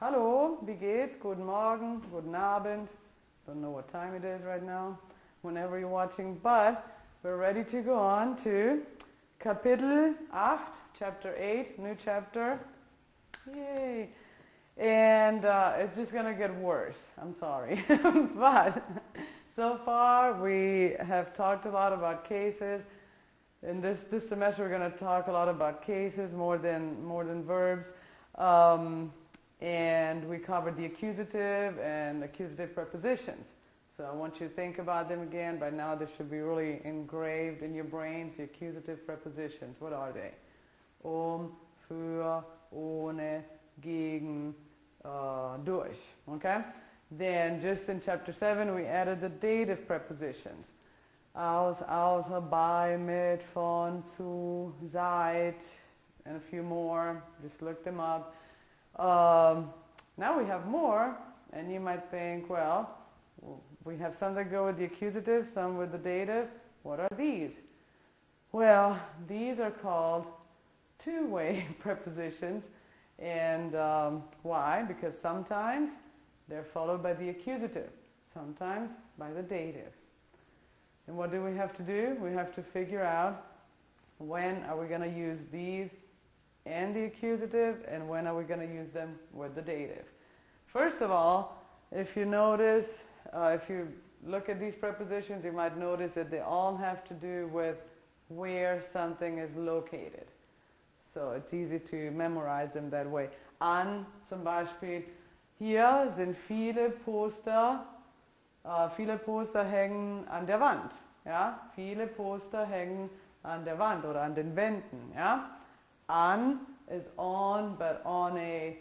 Hallo, wie geht's? Guten Morgen, guten Abend. Don't know what time it is right now, whenever you're watching, but we're ready to go on to Kapitel 8, Chapter 8, new chapter. Yay! And it's just going to get worse. I'm sorry. But so far we have talked a lot about cases. In this semester we're going to talk a lot about cases more than verbs. And we covered the accusative and accusative prepositions. So I want you to think about them again. By now this should be really engraved in your brains, the accusative prepositions. What are they? Für, ohne, gegen, durch. Okay? Then just in chapter 7 we added the dative prepositions. Aus, außer, bei, mit, von, zu, seit, and a few more. Just look them up. Now we have more, and you might think, well, we have some that go with the accusative, some with the dative. What are these? Well, these are called two-way prepositions. And why? Because sometimes they're followed by the accusative, sometimes by the dative. And what do we have to do? We have to figure out when are we going to use these and the accusative, and when are we going to use them with the dative. First of all, if you notice, if you look at these prepositions, you might notice that they all have to do with where something is located. So it's easy to memorize them that way. An, zum Beispiel, hier sind viele Poster hängen an der Wand. Ja? Viele Poster hängen an der Wand oder an den Wänden. Ja? On is on, but on a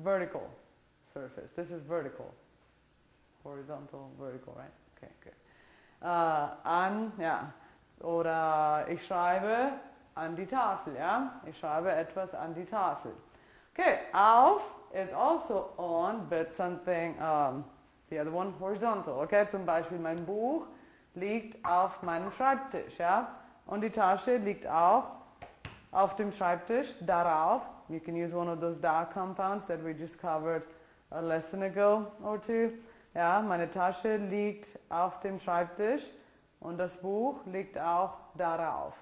vertical surface. This is vertical. Horizontal, vertical, right? Okay, good. An, ja. Oder ich schreibe an die Tafel, ja? Ich schreibe etwas an die Tafel. Okay, auf is also on, but something, the other one, horizontal. Okay, zum Beispiel mein Buch liegt auf meinem Schreibtisch, ja? Und die Tasche liegt auch auf dem Schreibtisch, darauf. You can use one of those da compounds that we just covered a lesson ago or two. Ja, meine Tasche liegt auf dem Schreibtisch und das Buch liegt auch darauf.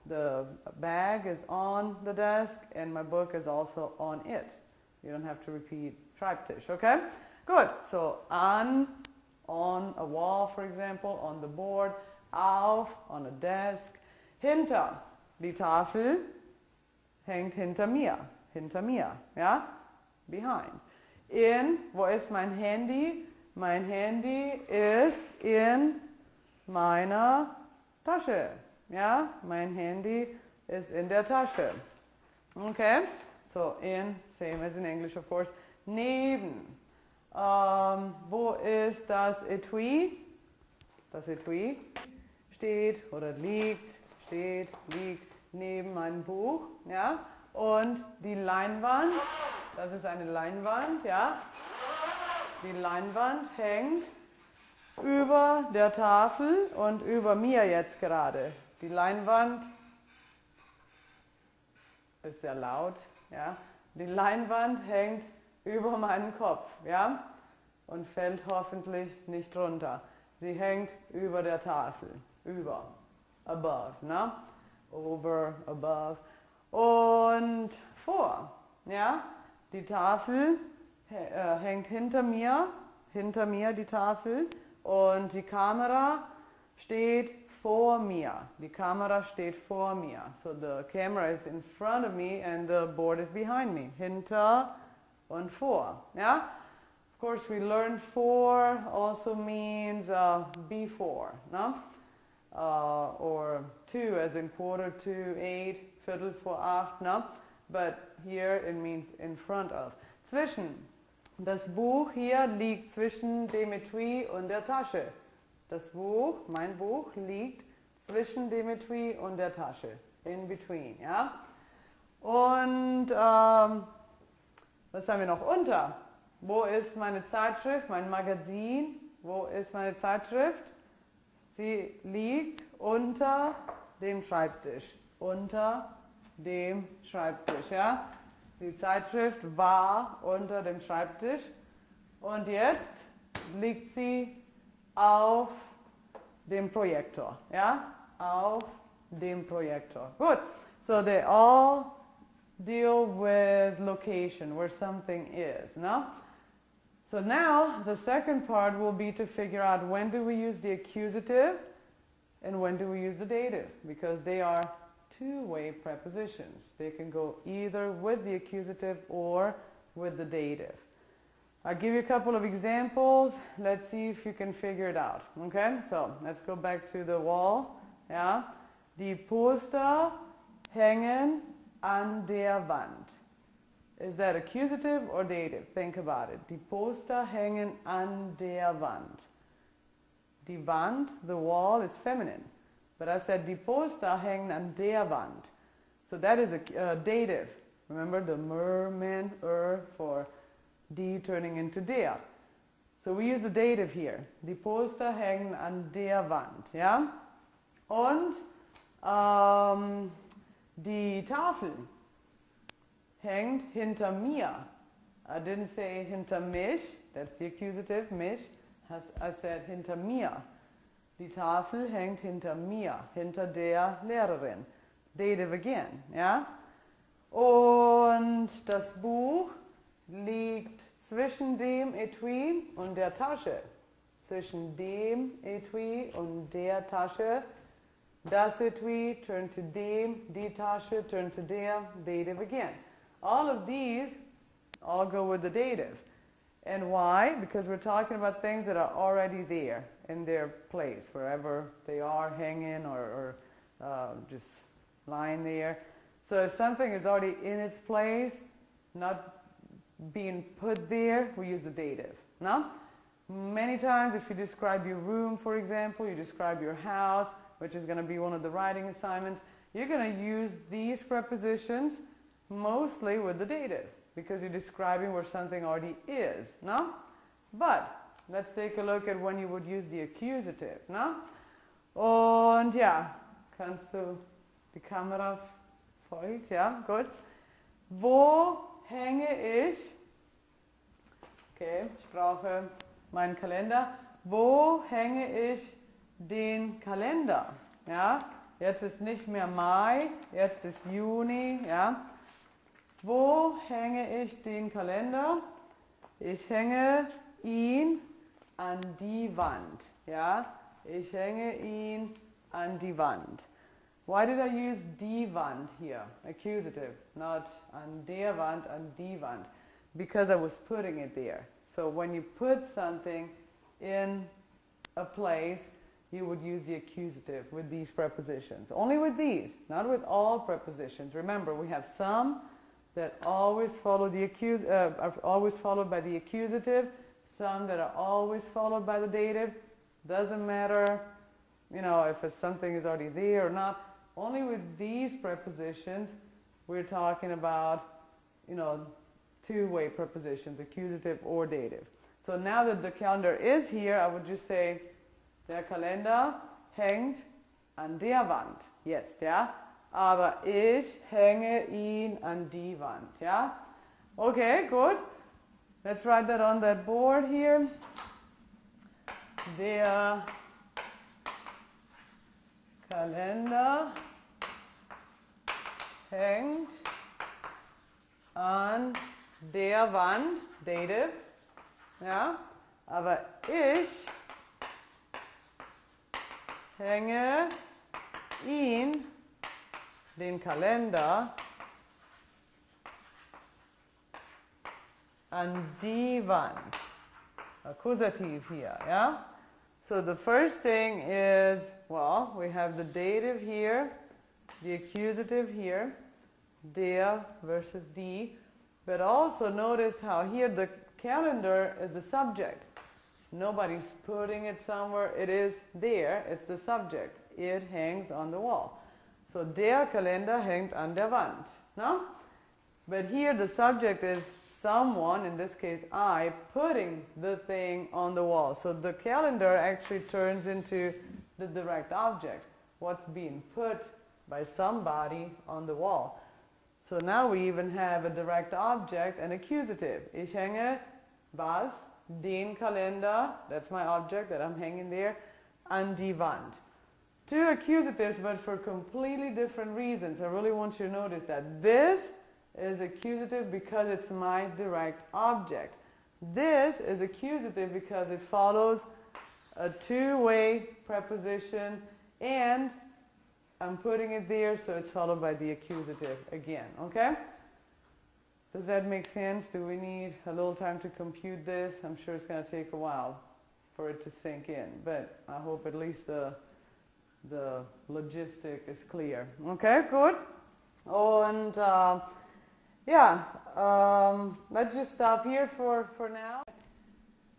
The bag is on the desk and my book is also on it. You don't have to repeat Schreibtisch, okay? Good. So on a wall, for example, on the board, auf, on a desk, hinter. Die Tafel hängt hinter mir, ja? Behind. Wo ist mein Handy? Mein Handy ist in meiner Tasche, ja? Mein Handy ist in der Tasche. Okay? So, same as in English, of course. Neben. Wo ist das Etui? Das Etui steht liegt neben meinem Buch, ja, und die Leinwand, das ist eine Leinwand, ja, die Leinwand hängt über der Tafel und über mir jetzt gerade. Die Leinwand ist sehr laut, ja, die Leinwand hängt über meinen Kopf, ja, und fällt hoffentlich nicht runter. Sie hängt über der Tafel, above, ne? Over, above und vor, ja, die Tafel hängt hinter mir die Tafel und die Kamera steht vor mir, so the camera is in front of me and the board is behind me, hinter und vor, ja. Of course we learned for also means before, no? Or 2 as in 7:45, 7:45, no? But here it means in front of. Zwischen. Das Buch hier liegt zwischen dem Etui und der Tasche. Das Buch, mein Buch, liegt zwischen dem Etui und der Tasche. In between, ja? Und was haben wir noch? Unter. Wo ist meine Zeitschrift, mein Magazin? Wo ist meine Zeitschrift? Sie liegt unter dem Schreibtisch. Unter dem Schreibtisch, ja? Die Zeitschrift war unter dem Schreibtisch und jetzt liegt sie auf dem Projektor. Ja? Auf dem Projektor. Good. So they all deal with location, where something is. No? So now the second part will be to figure out when do we use the accusative and when do we use the dative, because they are two-way prepositions. They can go either with the accusative or with the dative. I'll give you a couple of examples. Let's see if you can figure it out. Okay, so let's go back to the wall. Ja? Die Poster hängen an der Wand. Is that accusative or dative? Think about it. Die Poster hängen an der Wand. Die Wand, the wall, is feminine. But I said die Poster hängen an der Wand. So that is a dative. Remember the man, for die turning into der. So we use the dative here. Die Poster hängen an der Wand. Ja? Und die Tafel hängt hinter mir. I didn't say hinter mich. That's the accusative, mich. I said hinter mir. Die Tafel hängt hinter mir, hinter der Lehrerin. Dative again, ja? Und das Buch liegt zwischen dem Etui und der Tasche. Zwischen dem Etui und der Tasche. Das Etui turn to dem, die Tasche turn to der, dative again. All of these all go with the dative. And why? Because we're talking about things that are already there in their place, wherever they are hanging or just lying there. So if something is already in its place, not being put there, we use the dative. No? Many times if you describe your room, for example, you describe your house, which is going to be one of the writing assignments, you're going to use these prepositions mostly with the dative, because you're describing where something already is, no? But let's take a look at when you would use the accusative, no? Und ja, kannst du die Kamera folgt, ja, gut. Wo hänge ich? Okay, ich brauche meinen Kalender. Wo hänge ich den Kalender? Ja, jetzt ist nicht mehr Mai, jetzt ist Juni, ja. Wo hänge ich den Kalender? Ich hänge ihn an die Wand. Ja? Ich hänge ihn an die Wand. Why did I use die Wand here? Accusative, not an der Wand, an die Wand. Because I was putting it there. So when you put something in a place, you would use the accusative with these prepositions. Only with these, not with all prepositions. Remember, we have some that always follow the are always followed by the accusative, some that are always followed by the dative. Doesn't matter, you know, if something is already there or not. Only with these prepositions, we're talking about, you know, two-way prepositions, accusative or dative. So now that the calendar is here, I would just say, der Kalender hängt an der Wand. Jetzt, ja? Aber ich hänge ihn an die Wand, ja? Okay, good. Let's write that on that board here. Der Kalender hängt an der Wand, dative, ja? Aber ich hänge ihn, den Kalender, an die Wand. Accusative here, yeah? So the first thing is, well, we have the dative here, the accusative here, der versus die, but also notice how here the calendar is the subject. Nobody's putting it somewhere, it is there, it's the subject. It hangs on the wall. So der Kalender hängt an der Wand, no? But here the subject is someone, in this case I, putting the thing on the wall. So the calendar actually turns into the direct object, what's being put by somebody on the wall. So now we even have a direct object and accusative. Ich hänge was? Den Kalender, that's my object that I'm hanging there, an die Wand. Two accusatives, but for completely different reasons. I really want you to notice that. This is accusative because it's my direct object. This is accusative because it follows a two-way preposition, and I'm putting it there so it's followed by the accusative again, okay? Does that make sense? Do we need a little time to compute this? I'm sure it's going to take a while for it to sink in, but I hope at least the logistic is clear. Okay, good. Und let's just stop here for now.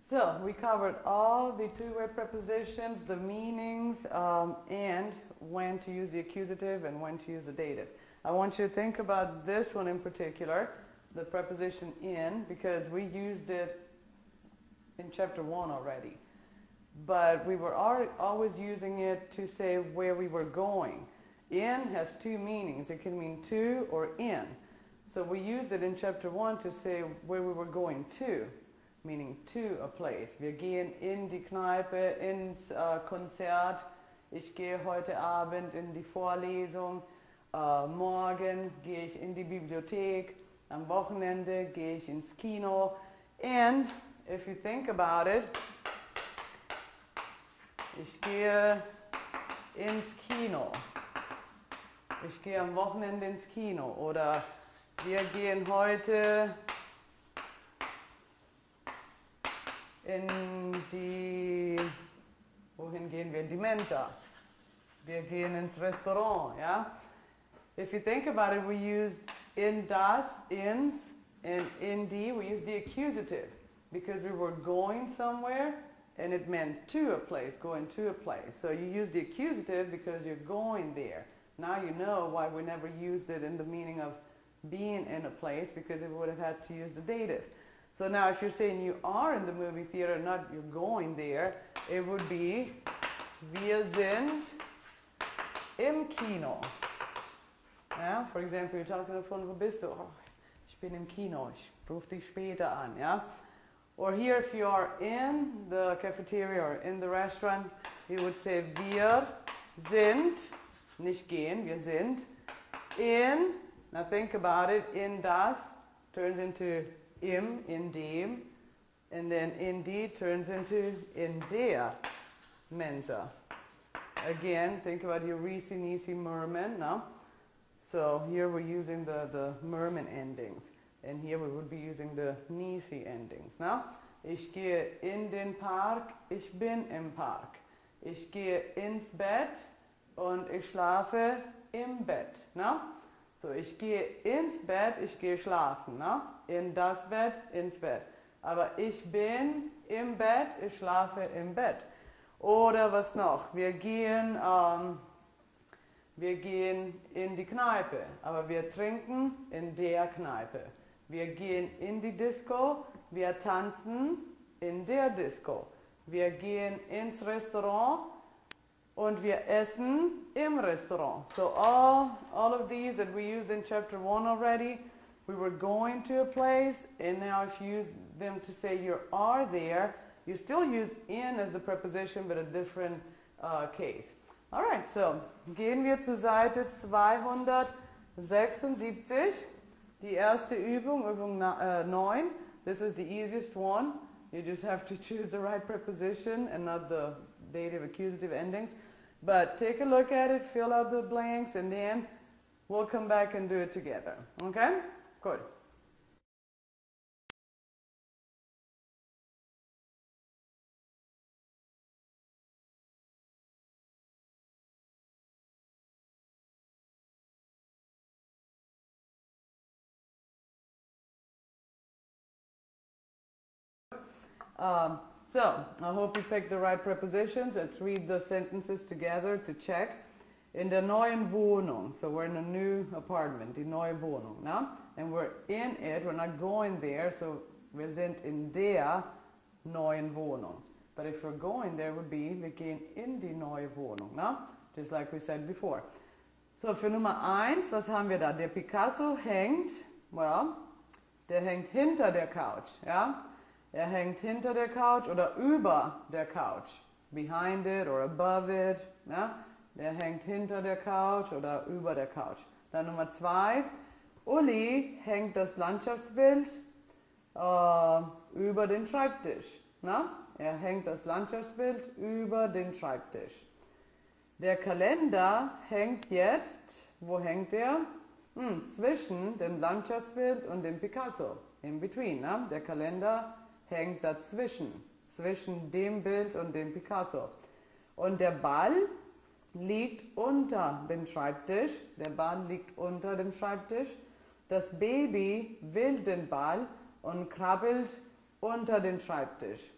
So we covered all the two-way prepositions, the meanings, and when to use the accusative and when to use the dative. I want you to think about this one in particular, the preposition in, because we used it in chapter 1 already. But we were always using it to say where we were going. In has two meanings. It can mean to or in. So we used it in chapter 1 to say where we were going to, meaning to a place. Wir gehen in die Kneipe, ins Konzert. Ich gehe heute Abend in die Vorlesung. Morgen gehe ich in die Bibliothek. Am Wochenende gehe ich ins Kino. And if you think about it, ich gehe ins Kino. Ich gehe am Wochenende ins Kino. Oder wir gehen heute in die, wohin gehen wir? In die Mensa. Wir gehen ins Restaurant, ja? If you think about it, we used in das, ins, and in die, we used the accusative because we were going somewhere and it meant to a place, going to a place. So you use the accusative because you're going there. Now you know why we never used it in the meaning of being in a place, because it would have had to use the dative. So now if you're saying you are in the movie theater, not you're going there, it would be wir sind im Kino. Yeah? For example, you're talking on the phone, wo bist du? Oh, ich bin im Kino, ich rufe dich später an. Yeah? Or here, if you are in the cafeteria or in the restaurant, you would say wir sind, nicht gehen, wir sind in. Now think about it, in das turns into im, in dem, and then in die turns into in der Mensa. Again, think about your Risi, Nisi, Merman, no? So here we're using the Merman endings, and here we would be using the Nisi endings, no? Ich gehe in den Park, ich bin im Park. Ich gehe ins Bett und ich schlafe im Bett, no? So, ich gehe ins Bett, ich gehe schlafen, ne? In das Bett, ins Bett. Aber ich bin im Bett, ich schlafe im Bett. Oder was noch? Wir gehen in die Kneipe, aber wir trinken in der Kneipe. Wir gehen in die Disco, wir tanzen in der Disco. Wir gehen ins Restaurant und wir essen im Restaurant. So all of these that we used in chapter 1 already, we were going to a place, and now if you use them to say you are there, you still use in as the preposition, but a different case. All right, so gehen wir zur Seite 276. Die erste Übung, Übung 9. This is the easiest one. You just have to choose the right preposition and not the dative, accusative endings. But take a look at it, fill out the blanks, and then we'll come back and do it together. Okay? Good. So, I hope you picked the right prepositions. Let's read the sentences together to check. In der neuen Wohnung, so we're in a new apartment, die neue Wohnung, no? And we're in it, we're not going there, so wir sind in der neuen Wohnung. But if we're going there, would be, wir gehen in die neue Wohnung, no? Just like we said before. So, für Nummer 1, was haben wir da? Der Picasso hängt, well, der hängt hinter der Couch, ja? Er hängt hinter der Couch oder über der Couch. Behind it or above it, ja? Der hängt hinter der Couch oder über der Couch. Dann Nummer 2, Uli hängt das Landschaftsbild über den Schreibtisch. Na? Er hängt das Landschaftsbild über den Schreibtisch. Der Kalender hängt jetzt, wo hängt er? Zwischen dem Landschaftsbild und dem Picasso. In between. Ne? Der Kalender hängt dazwischen. Zwischen dem Bild und dem Picasso. Und der Ball liegt unter dem Schreibtisch. Der Ball liegt unter dem Schreibtisch. Das Baby will den Ball und krabbelt unter den Schreibtisch.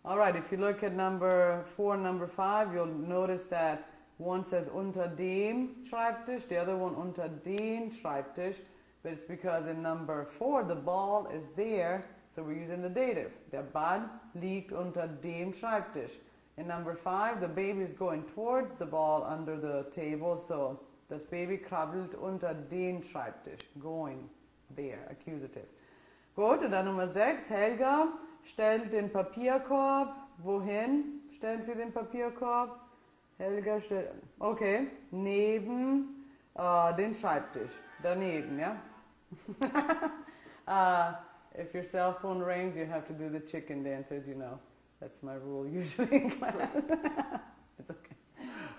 Alright, if you look at number 4 and number 5, you'll notice that one says unter dem Schreibtisch, the other one unter den Schreibtisch, but it's because in number 4 the ball is there, so we're using the dative. Der Ball liegt unter dem Schreibtisch. In number 5, the baby is going towards the ball under the table, so das Baby krabbelt unter den Schreibtisch. Going there, accusative. Gut, und dann Nummer 6, Helga stellt den Papierkorb. Wohin stellt sie den Papierkorb? Helga stellt, okay, neben den Schreibtisch. Daneben, ja? If your cell phone rings, you have to do the chicken dance, as you know. That's my rule usually in class. It's okay.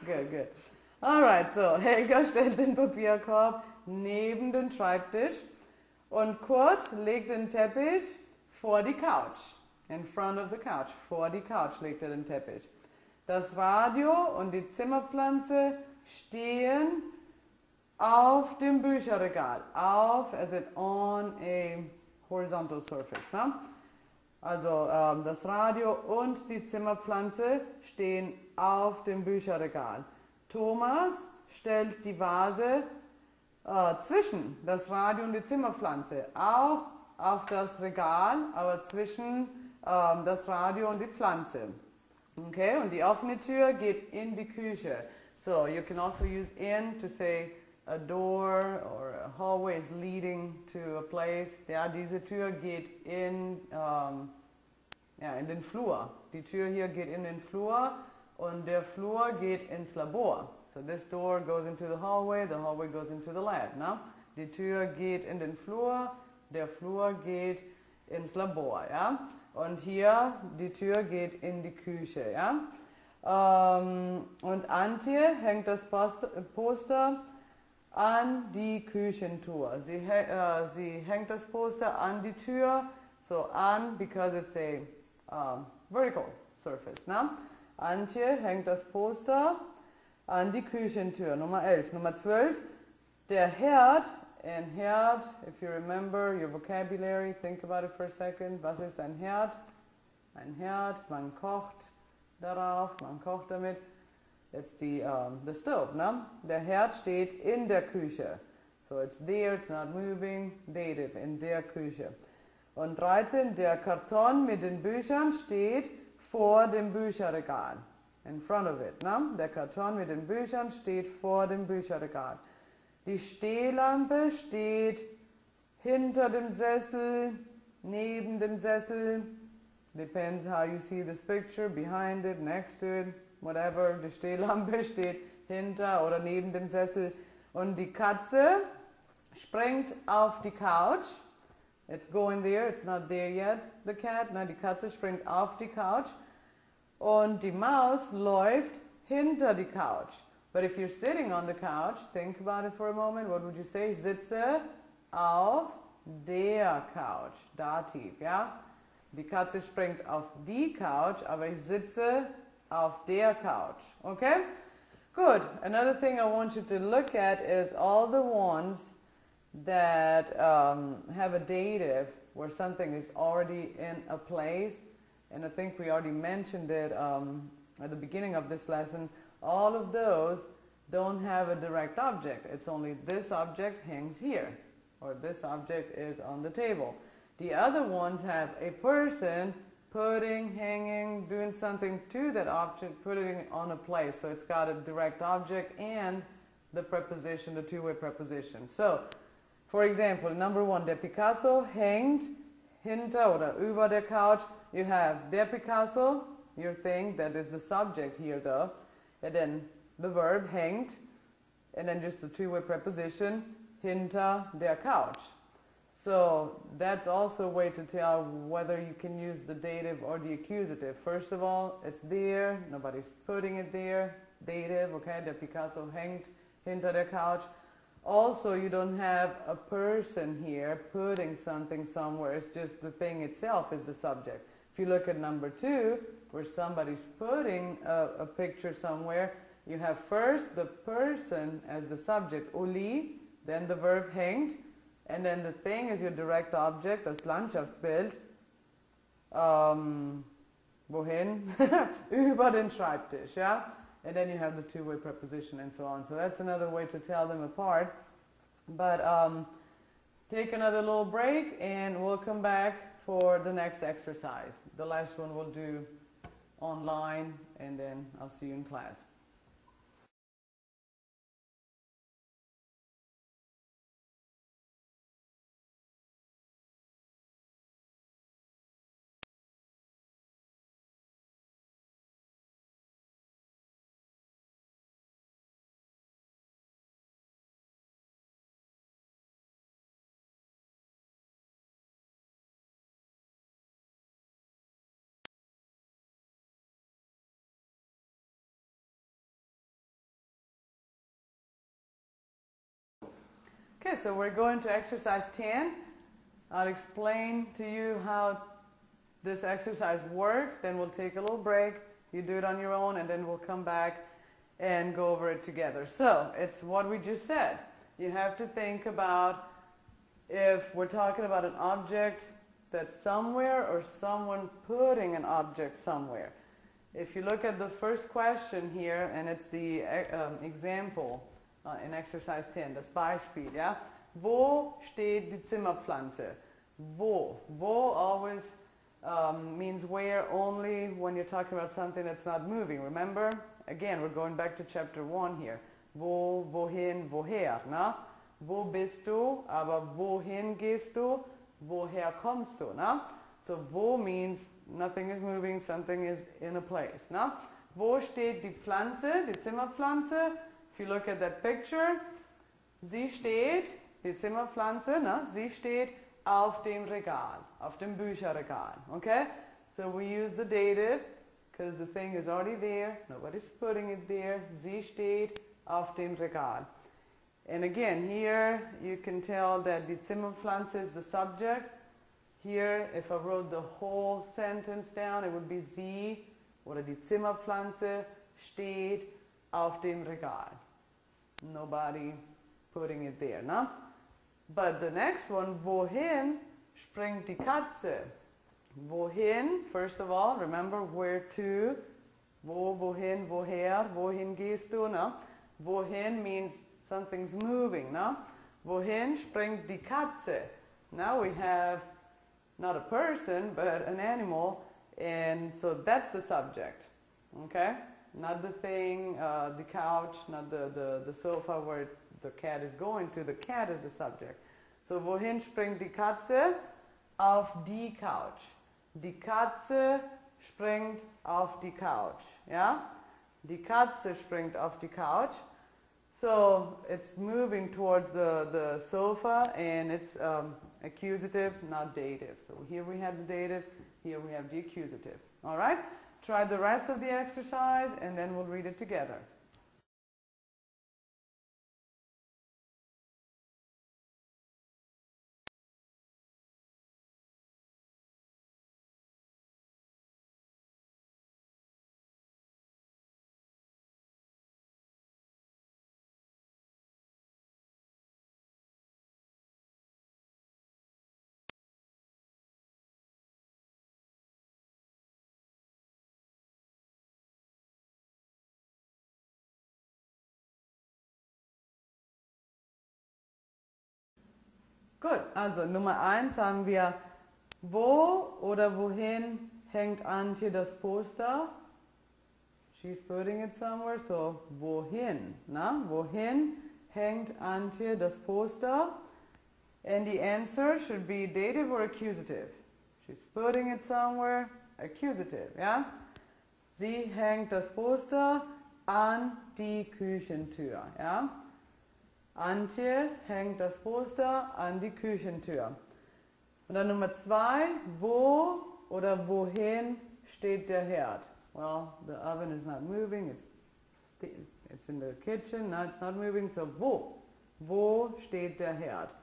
Good, good. Alright, so Helga stellt den Papierkorb neben den Schreibtisch und Kurt legt den Teppich vor die Couch. In front of the couch. Vor die Couch legt er den Teppich. Das Radio und die Zimmerpflanze stehen auf dem Bücherregal. Auf, as in on a horizontal surface. Ne? Also das Radio und die Zimmerpflanze stehen auf dem Bücherregal. Thomas stellt die Vase zwischen das Radio und die Zimmerpflanze. Auch auf das Regal, aber zwischen das Radio und die Pflanze. Okay, und die offene Tür geht in die Küche. So, you can also use in to say a door or a hallway is leading to a place. Ja, diese Tür geht in den Flur. Die Tür hier geht in den Flur und der Flur geht ins Labor. So this door goes into the hallway goes into the lab. No? Die Tür geht in den Flur, der Flur geht ins Labor. Ja? Und hier, die Tür geht in die Küche. Ja? Und Antje hängt das Poster an die Küchentür. Sie hängt das Poster an die Tür, so an, because it's a vertical surface. Ne? Antje hängt das Poster an die Küchentür. Nummer 11. Nummer 12, der Herd. And Herd, if you remember your vocabulary, think about it for a second. Was ist ein Herd? Ein Herd, man kocht darauf, man kocht damit. It's the stove, ne? Der Herd steht in der Küche. So it's there, it's not moving, dative, in der Küche. Und 13, der Karton mit den Büchern steht vor dem Bücherregal. In front of it, ne? Der Karton mit den Büchern steht vor dem Bücherregal. Die Stehlampe steht hinter dem Sessel, neben dem Sessel. Depends how you see this picture, behind it, next to it, whatever. Die Stehlampe steht hinter oder neben dem Sessel. Und die Katze springt auf die Couch. It's going there, it's not there yet, the cat. Na, die Katze springt auf die Couch. Und die Maus läuft hinter die Couch. But if you're sitting on the couch, think about it for a moment. What would you say? Sitze auf der Couch. Dativ, ja? Die Katze springt auf die Couch, aber ich sitze auf der Couch. Okay? Good. Another thing I want you to look at is all the ones that have a dative where something is already in a place. And I think we already mentioned it at the beginning of this lesson. All of those don't have a direct object. It's only this object hangs here, or this object is on the table. The other ones have a person putting, hanging, doing something to that object, putting it on a place. So it's got a direct object and the preposition, the two-way preposition. So, for example, number 1, der Picasso hängt hinter oder über der Couch. You have der Picasso, your thing, that is the subject here though, and then the verb hängt, and then just the two-way preposition, hinter der Couch. So that's also a way to tell whether you can use the dative or the accusative. First of all, it's there, nobody's putting it there, dative, okay, der Picasso hängt hinter der Couch. Also, you don't have a person here putting something somewhere, it's just the thing itself is the subject. If you look at number 2, where somebody's putting a picture somewhere, you have first the person as the subject, Uli, then the verb hängt, and then the thing is your direct object, das Landschaftsbild, wohin? Über den Schreibtisch, yeah? And then you have the two-way preposition and so on. So that's another way to tell them apart. But take another little break and we'll come back for the next exercise. The last one we'll do online and then I'll see you in class. Okay, so we're going to exercise 10. I'll explain to you how this exercise works, then we'll take a little break, you do it on your own, and then we'll come back and go over it together. So, it's what we just said. You have to think about if we're talking about an object that's somewhere or someone putting an object somewhere. If you look at the first question here, and it's the example, in exercise 10, das Beispiel, ja? Wo steht die Zimmerpflanze? Wo. Wo always means where only when you're talking about something that's not moving. Remember? Again, we're going back to chapter 1 here. Wo, wohin, woher, na? Wo bist du? Aber wohin gehst du? Woher kommst du, na? So wo means nothing is moving, something is in a place, na? Wo steht die Pflanze, die Zimmerpflanze? If you look at that picture, sie steht, die Zimmerpflanze, ne? Sie steht auf dem Regal, auf dem Bücherregal, okay? So we use the dative, because the thing is already there, nobody's putting it there, sie steht auf dem Regal. And again, here you can tell that die Zimmerpflanze is the subject. Here, if I wrote the whole sentence down, it would be sie, oder die Zimmerpflanze steht auf dem Regal. Nobody putting it there, no? But the next one, wohin springt die Katze? Wohin, first of all, remember where to, wo, wohin, woher, wohin gehst du, no? Wohin means something's moving, no? Wohin springt die Katze? Now we have not a person, but an animal, and so that's the subject, okay? Not the thing, the couch, not the sofa where the cat is going to. The cat is the subject. So, wohin springt die Katze? Auf die Couch. Die Katze springt auf die Couch. Ja? Die Katze springt auf die Couch. So, it's moving towards the sofa and it's accusative, not dative. So, here we have the dative, here we have the accusative. All right? Try the rest of the exercise and then we'll read it together. Gut, also Nummer 1 haben wir, wo oder wohin hängt Antje das Poster? She's putting it somewhere, so wohin? Na? Wohin hängt Antje das Poster? And the answer should be dative or accusative. She's putting it somewhere, accusative, ja? Sie hängt das Poster an die Küchentür, ja? Antje hängt das Poster an die Küchentür. Und dann Nummer 2, wo oder wohin steht der Herd? Well, the oven is not moving, it's in the kitchen, no, it's not moving, so wo? Wo steht der Herd?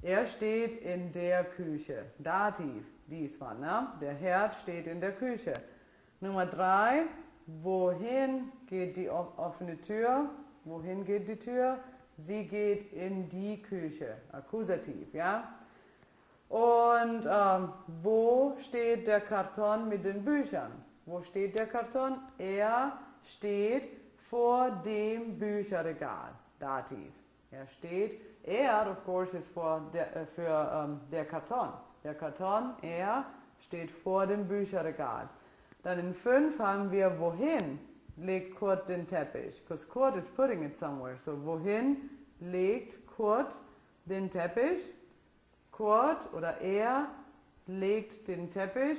Er steht in der Küche. Dativ, diesmal, ne? Der Herd steht in der Küche. Nummer 3, wohin geht die offene Tür? Wohin geht die Tür? Sie geht in die Küche. Akkusativ, ja? Und wo steht der Karton mit den Büchern? Wo steht der Karton? Er steht vor dem Bücherregal. Dativ. Er, of course, ist für der Karton. Der Karton, er steht vor dem Bücherregal. Dann in 5 haben wir, wohin legt Kurt den Teppich? Because Kurt is putting it somewhere. So, wohin legt Kurt den Teppich? Kurt oder er legt den Teppich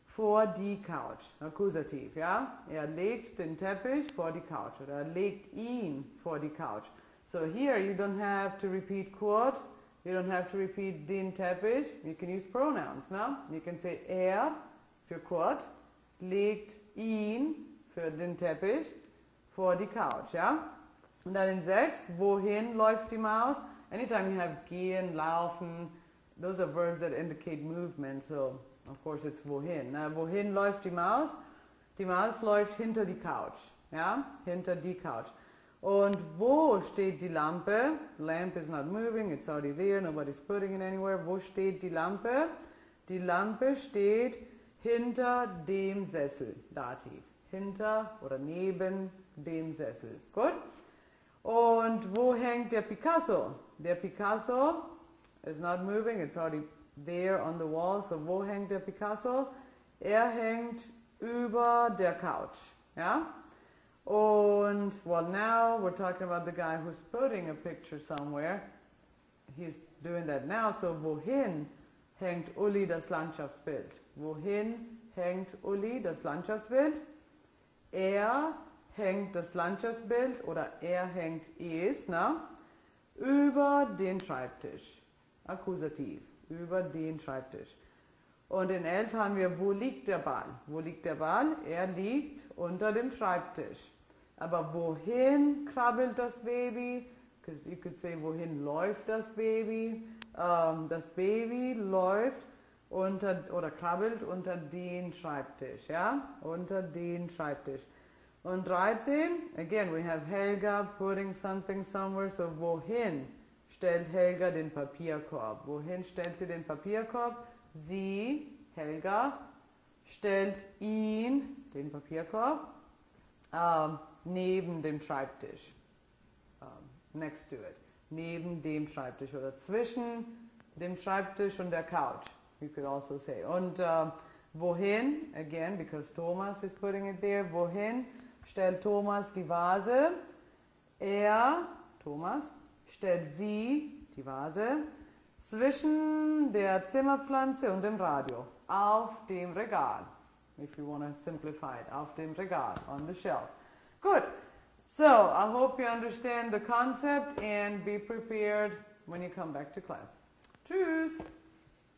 vor die Couch. Akkusativ, ja? Er legt den Teppich vor die Couch oder er legt ihn vor die Couch. So here you don't have to repeat Kurt, you don't have to repeat den Teppich. You can use pronouns, no? You can say er für Kurt legt ihn für den Teppich vor die Couch, ja? Und dann in 6, wohin läuft die Maus? Anytime you have gehen, laufen, those are verbs that indicate movement, so of course it's wohin. Na, wohin läuft die Maus? Die Maus läuft hinter die Couch, ja? Hinter die Couch. Und wo steht die Lampe? Lamp is not moving, it's already there, nobody's putting it anywhere. Wo steht die Lampe? Die Lampe steht hinter dem Sessel, Dativ. Hinter oder neben dem Sessel. Gut? Und wo hängt der Picasso? Der Picasso is not moving, it's already there on the wall. So wo hängt der Picasso? Er hängt über der Couch. Ja? Und, well, now we're talking about the guy who's putting a picture somewhere. He's doing that now. So wohin hängt Uli das Landschaftsbild? Wohin hängt Uli das Landschaftsbild? Er hängt das Landschaftsbild oder er hängt es, na? Über den Schreibtisch. Akkusativ. Über den Schreibtisch. Und in 11 haben wir, wo liegt der Ball? Wo liegt der Ball? Er liegt unter dem Schreibtisch. Aber wohin krabbelt das Baby? Because you could say, wohin läuft das Baby? Das Baby läuft oder krabbelt unter den Schreibtisch. Ja? Unter den Schreibtisch. Und 13, again, we have Helga putting something somewhere. So, wohin stellt Helga den Papierkorb? Wohin stellt sie den Papierkorb? Sie, Helga, stellt ihn, den Papierkorb, neben dem Schreibtisch. Next to it. Neben dem Schreibtisch oder zwischen dem Schreibtisch und der Couch. You could also say. Und wohin, again, because Thomas is putting it there, wohin stellt Thomas die Vase? Er, Thomas, stellt sie, die Vase, zwischen der Zimmerpflanze und dem Radio. Auf dem Regal. If you want to simplify it. Auf dem Regal. On the shelf. Good. So, I hope you understand the concept and be prepared when you come back to class. Tschüss.